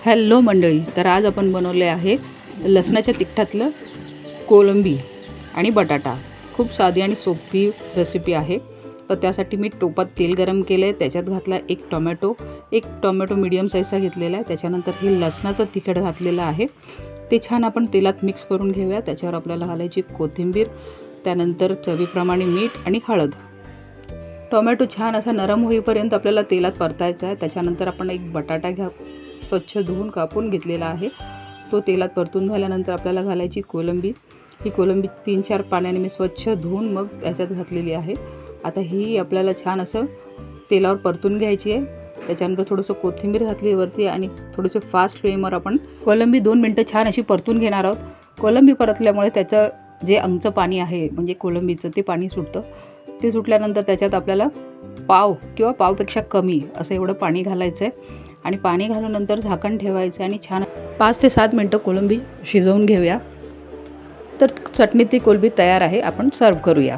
Hello मंडळी, तर आज आपण बनवले आहे लसणाच्या तिखटातलं कोळंबी आणि बटाटा। खूप साधी आणि सोपी रेसिपी आहे। तर त्यासाठी मी टोपात तेल गरम केले आहे, त्याच्यात घातला एक टोमॅटो मीडियम साईजचा घेतलेला आहे। त्याच्यानंतर हे लसणाचं तिखट घातलेलं आहे, ते छान आपण तेलात मिक्स करून घेऊया। त्याच्यावर आपल्याला घालायची कोथिंबीर, त्यानंतर चवीप्रमाणे मीठ आणि हळद। टोमॅटो छान असा नरम होईपर्यंत आपल्याला तेलात परतायचा आहे। त्याच्यानंतर आपण एक बटाटा स्वच्छ धुवून कापून घेतलेला आहे, तो तेलात परतून झाल्यानंतर आपल्याला घालायची कोळंबी। ही कोळंबी 3-4 पाण्याने मी स्वच्छ धुवून मग त्याच्यात घातलेली आहे। आता ही आपल्याला छान असं तेलावर परतून घ्यायची आहे। त्याच्यानंतर थोडंसं कोथिंबीर घातली वरती आणि थोडेसे फास्ट फ्लेमवर आपण कोळंबी 2 मिनटं छान अशी परतून घेणार आहोत। कोळंबी परतल्यामुळे त्याचं जे अंगचं पाणी आहे, म्हणजे कोळंबीचं ते पाणी सुटतं। ते सुटल्यानंतर त्याच्यात आपल्याला पाव किंवा पावपेक्षा कमी असं एवढं पाणी घालायचं आहे आणि पाणी घालूनंतर झाकण ठेवायचं आणि छान 5 ते 7 मिनटं कोळंबी शिजवून घेऊया। तर चटणी ती कोळंबी तयार आहे, आपण सर्व करूया।